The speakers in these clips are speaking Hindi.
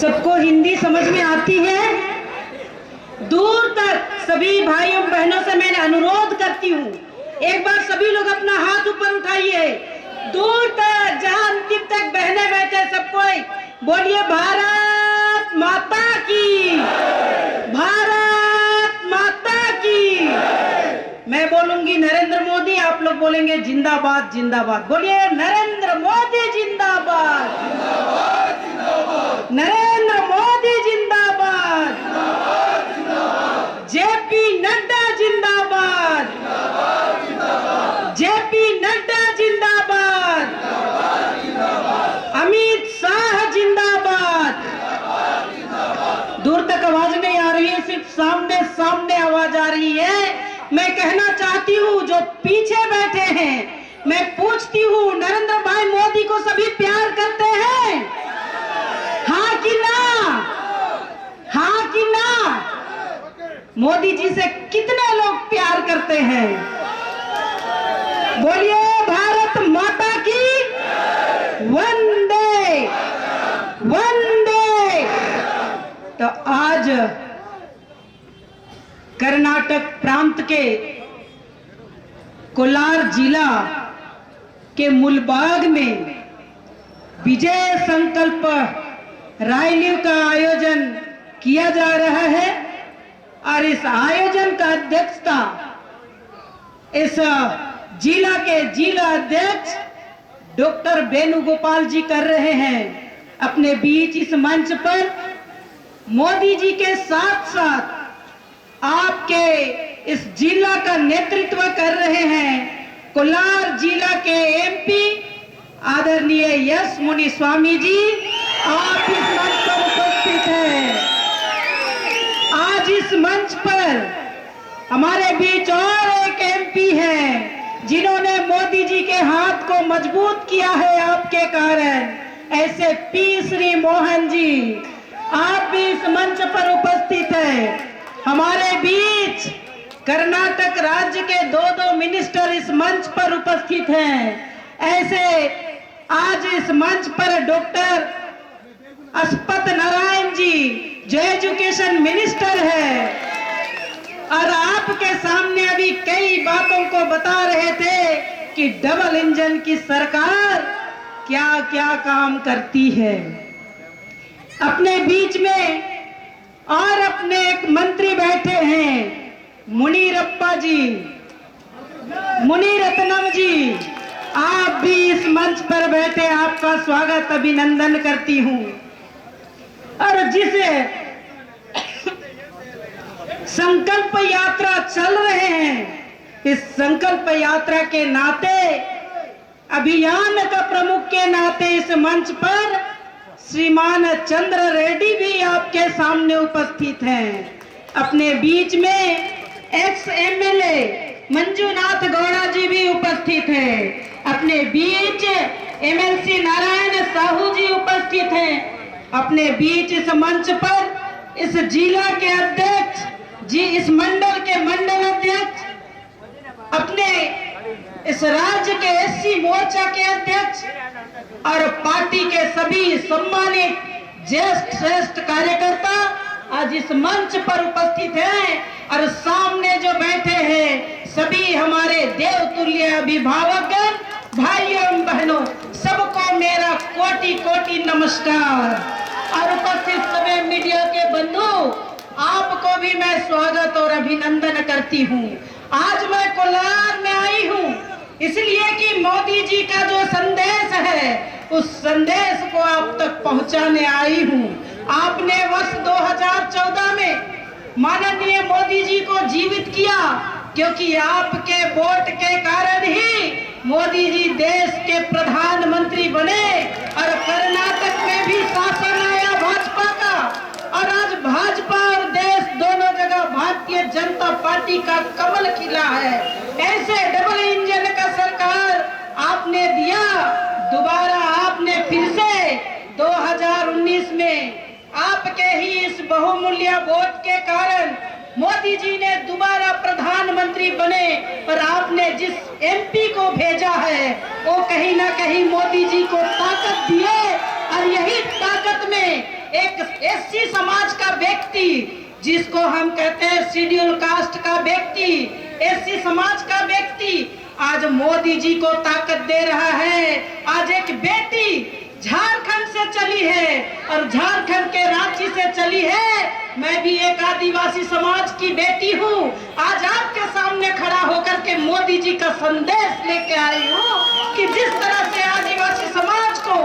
सबको हिंदी समझ में आती है? दूर तक सभी भाइयों बहनों से मैं अनुरोध करती हूँ, एक बार सभी लोग अपना हाथ ऊपर उठाइए। दूर तक जहां अंतिम तक बहने बैठे सब कोई बोलिए भारत माता की, भारत माता की। मैं बोलूंगी नरेंद्र मोदी, आप लोग बोलेंगे जिंदाबाद जिंदाबाद। बोलिए नरेंद्र मोदी जिंदाबाद, नरेंद्र मोदी जिंदाबाद, जेपी नड्डा जिंदाबाद, जेपी नड्डा जिंदाबाद, अमित शाह जिंदाबाद। दूर तक आवाज नहीं आ रही है, सिर्फ सामने सामने आवाज आ रही है। मैं कहना चाहती हूँ जो पीछे बैठे हैं, मैं पूछती हूँ नरेंद्र भाई मोदी को सभी प्यार करते हैं? हाँ कि ना? हाँ कि ना? मोदी जी से कितने लोग प्यार करते हैं? बोलिए भारत माता की वंदे वंदे। तो आज कर्नाटक प्रांत के कोलार जिला के मुलबाग में विजय संकल्प रैली का आयोजन किया जा रहा है और इस आयोजन का अध्यक्षता इस जिला के जिला अध्यक्ष डॉक्टर वेणुगोपाल जी कर रहे हैं। अपने बीच इस मंच पर मोदी जी के साथ साथ आपके इस जिला का नेतृत्व कर रहे हैं कोलार जिला के एमपी आदरणीय यश मुनि स्वामी जी। आप इस मंच पर उपस्थित हैं। आज इस मंच पर हमारे बीच और एक एमपी हैं जिन्होंने मोदी जी के हाथ को मजबूत किया है आपके कारण, ऐसे पी श्री मोहन जी। आप भी इस मंच पर उपस्थित हैं। हमारे बीच कर्नाटक राज्य के दो मिनिस्टर इस मंच पर उपस्थित हैं। ऐसे आज इस मंच पर डॉक्टर अश्वत्थ नारायण जी जो एजुकेशन मिनिस्टर है और आपके सामने अभी कई बातों को बता रहे थे कि डबल इंजन की सरकार क्या क्या काम करती है। अपने बीच में और अपने एक मंत्री बैठे हैं मुनिरप्पा जी, मुनिरत्नम जी। आप भी इस मंच पर बैठे, आपका स्वागत अभिनंदन करती हूं। और जिसे संकल्प यात्रा चल रहे हैं, इस संकल्प यात्रा के नाते, अभियान का प्रमुख के नाते इस मंच पर श्रीमान चंद्र रेड्डी भी आपके सामने उपस्थित हैं। अपने बीच में एक्स एमएलए मंजुनाथ गौड़ा जी भी उपस्थित हैं। अपने बीच एमएलसी नारायण साहू जी उपस्थित हैं। अपने बीच इस मंच पर इस जिला के अध्यक्ष जी, इस मंडल के मंडल अध्यक्ष, अपने इस राज्य के एससी मोर्चा के अध्यक्ष और पार्टी के सभी सम्मानित ज्येष्ठ श्रेष्ठ कार्यकर्ता आज इस मंच पर उपस्थित हैं। और सामने जो बैठे हैं सभी हमारे देवतुल्य अभिभावक भाइयों एवं बहनों, सबको मेरा कोटि कोटि नमस्कार। और उपस्थित सभी मीडिया के बंधु, आपको भी मैं स्वागत और अभिनंदन करती हूँ। आज मैं कोलार में आई हूँ इसलिए कि मोदी जी का जो संदेश है उस संदेश को आप तक पहुंचाने आई हूं। आपने वर्ष 2014 में माननीय मोदी जी को जीवित किया, क्योंकि आपके वोट के कारण ही मोदी जी देश के प्रधानमंत्री बने और कर्नाटक में भी शासन आया भाजपा का। और आज भाजपा और देश दोनों जगह भारतीय जनता पार्टी का कमल खिला है। ऐसे डबल इंजन का सरकार आपने दिया। दोबारा आपने फिर से 2019 में आपके ही इस बहुमूल्य वोट के कारण मोदी जी ने दोबारा प्रधानमंत्री बने। और आपने जिस एमपी को भेजा है वो कहीं ना कहीं मोदी जी को ताकत दिए और यही ताकत में एक एससी समाज का व्यक्ति, जिसको हम कहते हैं शेड्यूल कास्ट का व्यक्ति, एससी समाज का व्यक्ति आज मोदी जी को ताकत दे रहा है। आज एक बेटी झारखंड से चली है और झारखंड के रांची से चली है। मैं भी एक आदिवासी समाज की बेटी हूँ। आज आपके सामने खड़ा होकर के मोदी जी का संदेश लेके आई हूँ कि जिस तरह से आदिवासी समाज को,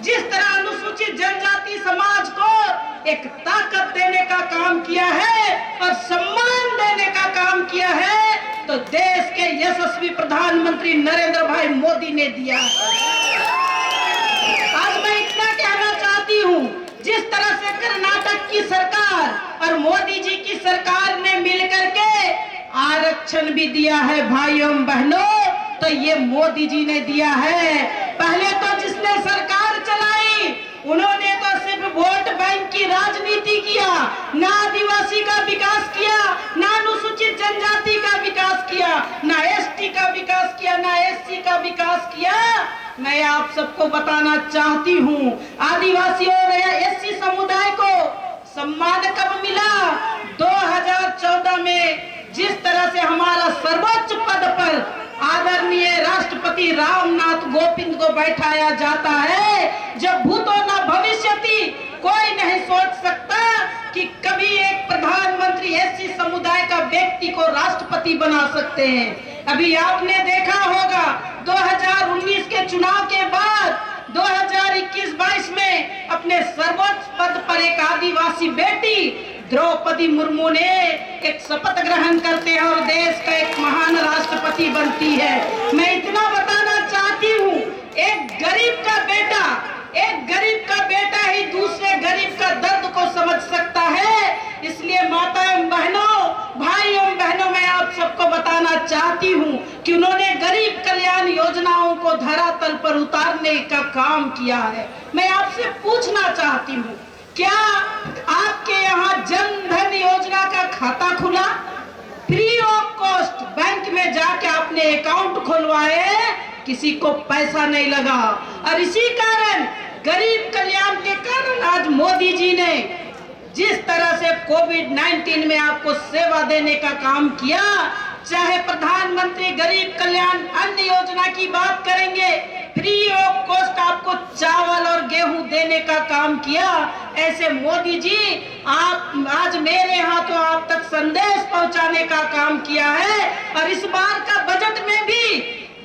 जिस तरह अनुसूचित जनजाति समाज को एक ताकत देने का काम किया है और सम्मान देने का काम किया है, तो देश के यशस्वी प्रधानमंत्री नरेंद्र भाई मोदी ने दिया। आज मैं इतना कहना चाहती हूँ, जिस तरह से कर्नाटक की सरकार और मोदी जी की सरकार ने मिलकर के आरक्षण भी दिया है भाइयों बहनों, तो ये मोदी जी ने दिया है। पहले तो जिसने सरकार चलाई उन्होंने तो सिर्फ वोट बैंक की राजनीति किया, ना आदिवासी का विकास किया, ना अनुसूचित जनजाति का विकास किया, ना एसटी का विकास किया, ना एससी का विकास किया। मैं आप सबको बताना चाहती हूँ, आदिवासियों और एससी समुदाय को सम्मान कब मिला? 2014 में जिस तरह से हमारा सर्वोच्च पद पर आदरणीय राष्ट्रपति रामनाथ कोविंद को बैठाया जाता है, जब भूतो न भविष्यति, कोई नहीं सोच सकता कि कभी एक प्रधानमंत्री एससी समुदाय का व्यक्ति को राष्ट्रपति बना सकते हैं। अभी आपने देखा होगा 2019 के चुनाव के बाद 2021-22 में अपने सर्वोच्च पद पर एक आदिवासी बेटी द्रौपदी मुर्मू ने एक शपथ ग्रहण करते हैं और देश का एक महान राष्ट्रपति बनती है। मैं इतना बताना चाहती हूँ, एक गरीब का बेटा ही दूसरे गरीब का दर्द को समझ सकता है। इसलिए माताएं बहनों, भाइयों बहनों, मैं आप सबको बताना चाहती हूँ कि उन्होंने गरीब कल्याण योजनाओं को धरातल पर उतारने का काम किया है। मैं आपसे पूछना चाहती हूँ, क्या आपके यहाँ जन धन योजना का खाता खुला? फ्री ऑफ कॉस्ट बैंक में जाके आपने अकाउंट खुलवाए, किसी को पैसा नहीं लगा। और इसी कारण गरीब कल्याण के कारण आज मोदी जी ने जिस तरह से कोविड-19 में आपको सेवा देने का काम किया, चाहे प्रधानमंत्री गरीब कल्याण अन्न योजना की बात करेंगे, फ्री ऑफ कॉस्ट आपको चावल और गेहूं देने का काम किया। ऐसे मोदी जी आप आज मेरे यहाँ तो आप तक संदेश पहुंचाने का काम किया है। और इस बार का बजट में भी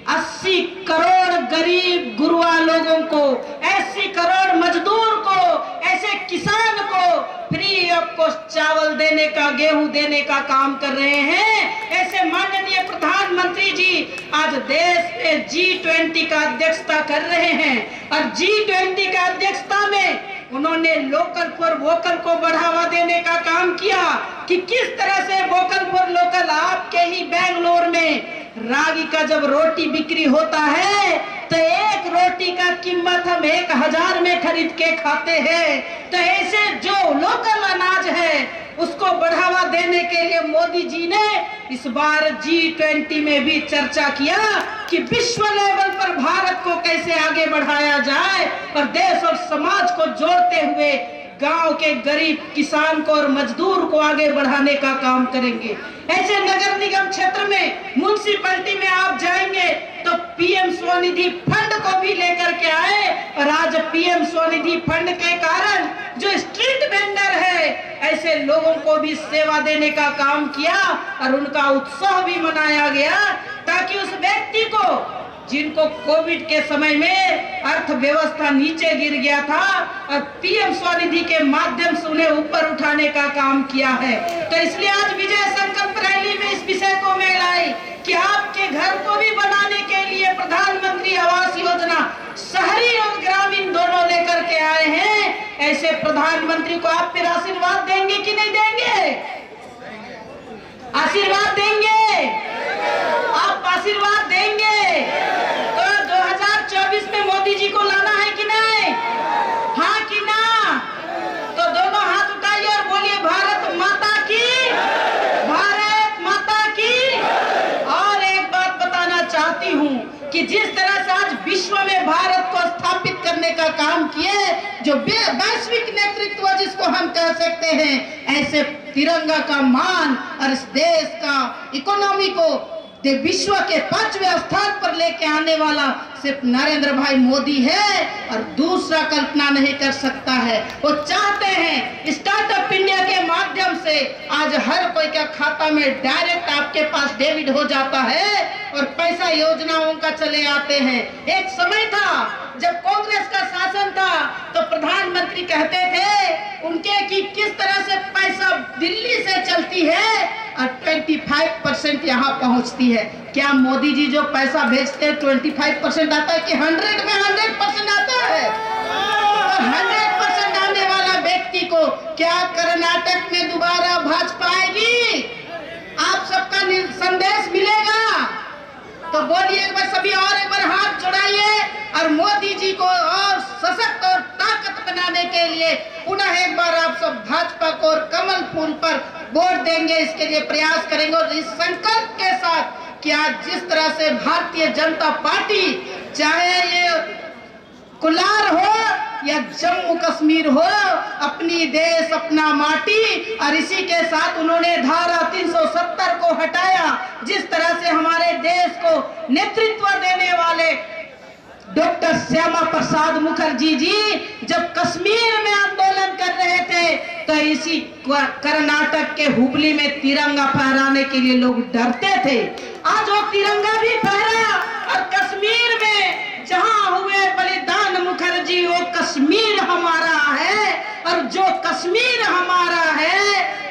80 करोड़ गरीब गुरुआ लोगों को, 80 करोड़ मजदूर को, ऐसे किसान को फ्री ऑफ कॉस्ट चावल देने का, गेहूं देने का काम कर रहे हैं। ऐसे माननीय प्रधानमंत्री जी आज देश में G20 का अध्यक्षता कर रहे हैं और G20 का अध्यक्षता में उन्होंने लोकल फॉर वोकल को बढ़ावा देने का काम किया कि किस तरह से वोकल फॉर लोकल। आपके ही बेंगलोर में रागी का जब रोटी बिक्री होता है तो एक रोटी का कीमत हम 1000 में खरीद के खाते हैं। तो ऐसे जो लोकल अनाज है उसको बढ़ावा देने के लिए मोदी जी ने इस बार G20 में भी चर्चा किया कि विश्व लेवल पर भारत को कैसे आगे बढ़ाया जाए और देश और समाज को जोड़ते हुए गांव के गरीब किसान को और मजदूर को आगे बढ़ाने का काम करेंगे। ऐसे नगर निगम क्षेत्र में, म्युनिसिपैलिटी में आप जाएंगे तो पीएम स्वनिधि फंड को भी लेकर के आए और आज पीएम स्वनिधि फंड के कारण जो स्ट्रीट वेंडर है ऐसे लोगों को भी सेवा देने का काम किया और उनका उत्सव भी मनाया गया, ताकि उस व्यक्ति को जिनको कोविड के समय में अर्थव्यवस्था नीचे गिर गया था और पीएम स्वनिधि के माध्यम से उन्हें ऊपर उठाने का काम किया है। तो इसलिए आज विजय संकल्प रैली में इस विषय को मैं लाई कि आपके घर को भी बनाने के लिए प्रधानमंत्री आवास योजना शहरी और ग्रामीण दोनों लेकर के आए हैं। ऐसे प्रधानमंत्री को आप फिर आशीर्वाद देंगे कि नहीं देंगे? आशीर्वाद देंगे? आप आशीर्वाद देंगे? तो 2024 में मोदी जी को लाना है कि नहीं? हाँ कि ना? तो दोनों हाथ उठाइए और बोलिए भारत माता की, भारत माता की। और एक बात बताना चाहती हूँ कि जिस तरह से आज विश्व में भारत को स्थापित करने का काम किए, जो वैश्विक नेतृत्व जिसको हम कह सकते हैं, ऐसे तिरंगा का मान और इस देश का इकोनॉमी को विश्व के 5वें स्थान पर लेके आने वाला सिर्फ नरेंद्र भाई मोदी है और दूसरा कल्पना नहीं कर सकता है। वो चाहते हैं स्टार्टअप इंडिया के माध्यम से आज हर कोई का खाता में डायरेक्ट आपके पास डेबिट हो जाता है और पैसा योजनाओं का चले आते हैं। एक समय था जब कांग्रेस का शासन था तो प्रधानमंत्री कहते थे उनके कि किस तरह से पैसा दिल्ली से चलती है और 25% यहाँ पहुँचती है। क्या मोदी जी जो पैसा भेजते हैं 25% आता है कि 100 में 100% आता है? तो 100% आने वाला व्यक्ति को क्या कर्नाटक में दोबारा भाजपा आएगी? आप सबका संदेश मिलेगा? तो बोलिए एक बार सभी और एक बार हाथ जोड़ाइए और मोदी जी को और सशक्त और ताकत बनाने के लिए पुनः एक बार आप सब भाजपा को और कमल फूल पर वोट देंगे, इसके लिए प्रयास करेंगे। और इस संकल्प के साथ कि आज जिस तरह से भारतीय जनता पार्टी, चाहे ये कुलार हो या जम्मू कश्मीर हो, अपनी देश अपना माटी, और इसी के साथ उन्होंने धारा 370 को हटाया। जिस तरह से हमारे देश को नेतृत्व देने वाले डॉक्टर श्यामा प्रसाद मुखर्जी जी जब कश्मीर में आंदोलन कर रहे थे तो इसी कर्नाटक के हुबली में तिरंगा फहराने के लिए लोग डरते थे। आज वो तिरंगा भी फहरा और कश्मीर में जहां हुए बलिदान मुखर्जी, वो कश्मीर हमारा है और जो कश्मीर हमारा है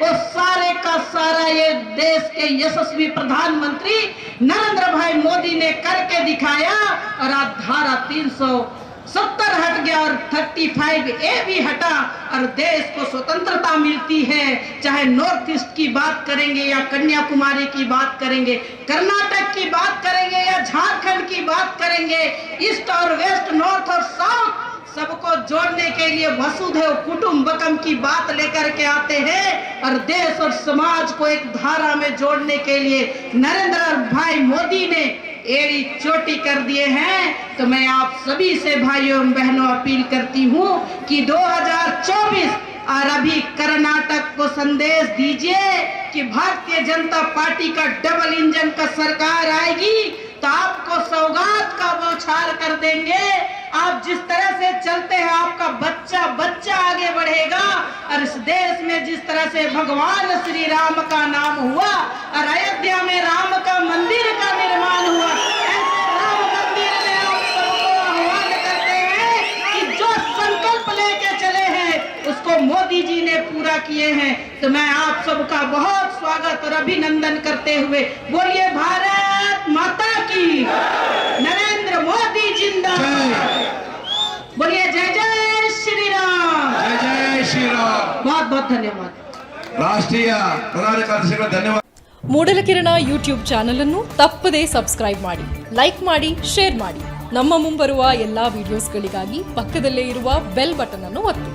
वो सारे का सारा ये देश के यशस्वी प्रधानमंत्री नरेंद्र भाई मोदी ने करके दिखाया। और आज धारा 370 हट गया और 35A भी हटा और देश को स्वतंत्रता मिलती है। चाहे नॉर्थ ईस्ट की बात करेंगे या कन्याकुमारी की बात करेंगे, कर्नाटक की बात करेंगे या झारखंड की बात करेंगे, ईस्ट और वेस्ट, नॉर्थ और साउथ, सबको जोड़ने के लिए वसुधैव कुटुंबकम की बात लेकर के आते हैं और देश और समाज को एक धारा में जोड़ने के लिए नरेंद्र भाई मोदी ने एड़ी चोटी कर दिए हैं। तो मैं आप सभी से भाइयों एवं बहनों अपील करती हूँ कि 2024 और अभी कर्नाटक को संदेश दीजिए कि भारतीय जनता पार्टी का डबल इंजन का सरकार आएगी तो आपको सौगात का बौछार कर देंगे। आप जिस तरह से चलते हैं आपका बच्चा बच्चा आगे बढ़ेगा और इस देश में जिस तरह से भगवान श्री राम का नाम हुआ और अयोध्या में राम का मंदिर का निर्माण हुआ, ऐसे राम मंदिर में आप सबको आह्वान करते हैं कि जो संकल्प लेके चले हैं उसको मोदी जी ने पूरा किए हैं। तो मैं आप सबका बहुत स्वागत और अभिनंदन करते हुए बोलिए भारत माता की, नरेंद्र मोदी जिंदाबाद, बोलिए जय जय श्री राम, जय जय श्री राम। बहुत बहुत धन्यवाद। ರಾಷ್ಟ್ರೀಯ ಪ್ರಧಾನ ಕಾರ್ಯದರ್ಶಿಗಳು ಧನ್ಯವಾದ। ಮೂಡಲಕಿರಣ ಯೂಟ್ಯೂಬ್ ಚಾನಲ್ ಅನ್ನು ತಪ್ಪದೇ ಸಬ್ಸ್ಕ್ರೈಬ್ ಮಾಡಿ, ಲೈಕ್ ಮಾಡಿ, ಶೇರ್ ಮಾಡಿ. ನಮ್ಮ ಮುಂಬರುವ ಎಲ್ಲಾ ವಿಡಿಯೋಸ್ಗಳಿಗಾಗಿ ಪಕ್ಕದಲ್ಲೇ ಇರುವ ಬೆಲ್ ಬಟನ್ ಅನ್ನು ಒತ್ತಿ.